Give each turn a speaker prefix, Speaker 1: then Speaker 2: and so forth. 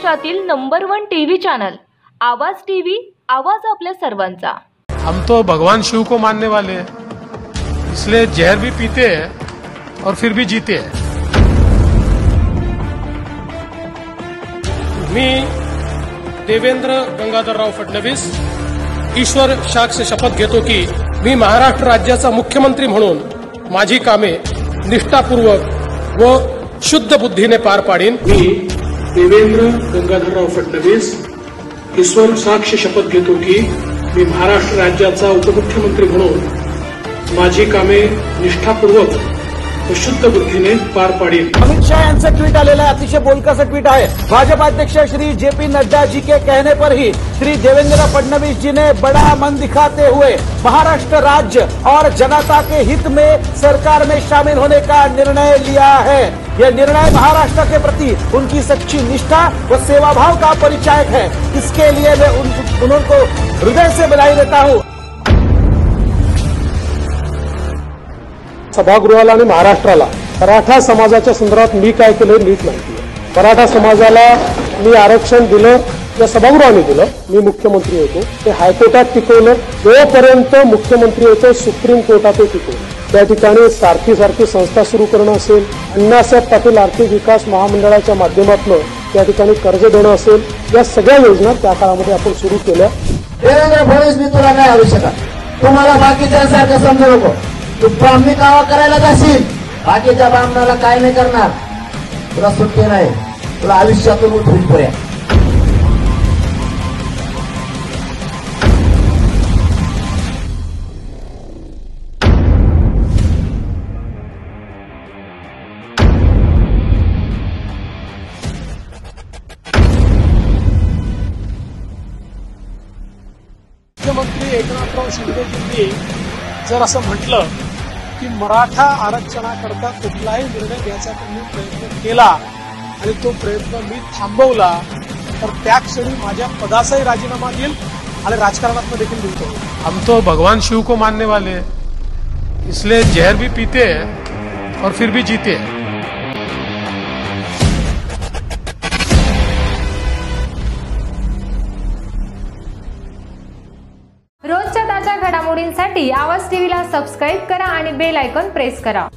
Speaker 1: महाराष्ट्रातील number 1 TV channel आवाज TV, आवाज आपल्या सर्वांचा।
Speaker 2: हम तो भगवान शिव को मानने वाले हैं, इसलिए जहर भी पीते हैं और फिर भी जीते हैं। मी देवेंद्र गंगाधरराव फडणवीस ईश्वर साक्ष शपथ घेतो की मी महाराष्ट्र राज्याचा मुख्यमंत्री म्हणून माझी कामे निष्ठापूर्वक व शुद्ध बुद्धीने पार पाडीन। मी देवेंद्र गंगाधरराव फडणवीस ईश्वर साक्ष शपथ घेतो की मी महाराष्ट्र राज्याचा उपमुख्यमंत्री म्हणून माझी कामे निष्ठापूर्वक व शुद्ध बुद्धीने पार पाडीन।
Speaker 3: अमित शाह यांचं ट्वीट आलेलं आहे, अतिशय बोलकं ट्वीट आहे। भाजपा अध्यक्ष श्री जेपी नड्डा जी के कहने पर ही श्री देवेंद्र फडणवीस जी ने बड़ा मन दिखाते हुए महाराष्ट्र राज्य और जनता के हित में सरकार में शामिल होने का निर्णय लिया है। यह निर्णय महाराष्ट्र के प्रति उनकी सच्ची निष्ठा व सेवाभाव का परिचायक है। इसके लिए मैं उनको हृदय से बधाई देता हूँ।
Speaker 2: सभागृहाला आणि महाराष्ट्राला मराठा समाजाच्या संदर्भात मी काय केलं नीट माहिती आहे। मराठा समाजाला मी आरक्षण दिलं, या सभागृहाने दिलं, मी मुख्यमंत्री होतो, ते हायकोर्टात टिकवलं, जोपर्यंत मुख्यमंत्री होतो सुप्रीम कोर्टात टिकवलं। त्या ठिकाणी सारखी संस्था सुरू करणं असेल, अण्णासाहेब पाटील आर्थिक विकास महामंडळाच्या माध्यमातून त्या ठिकाणी कर्ज देणं असेल, या सगळ्या योजना त्या काळामध्ये आपण सुरू केल्या।
Speaker 3: देवेंद्र फडणवीस मी तुला नाही आवडू शकत, तुम्हाला बाकीच्यांसारखं समजू नको। तू ब्राह्मणी कावा करायला जाशील, बाकीच्या ब्राह्मणाला काय नाही करणार, तुला सुट्टी नाही, तुला आयुष्यातून उठून पुऱ्या।
Speaker 2: मुख्यमंत्री एकनाथराव शिंदेजींनी जर असं म्हटलं की मराठा आरक्षणाकरता कुठलाही निर्णय घ्यायचा मी प्रयत्न केला आणि तो प्रयत्न मी थांबवला, तर त्या क्षणी माझ्या पदाचाही राजीनामा देईल आणि राजकारणात देखील देतो। हम तो भगवान शिव को मानने वाले हैं, इसलिए जहर भी पीते हैं और फिर भी जीते हैं।
Speaker 4: रोजच्या ताज्या घडामोडींसाठी आवाज टीव्हीला सबस्क्राईब करा आणि बेल आयकॉन प्रेस करा।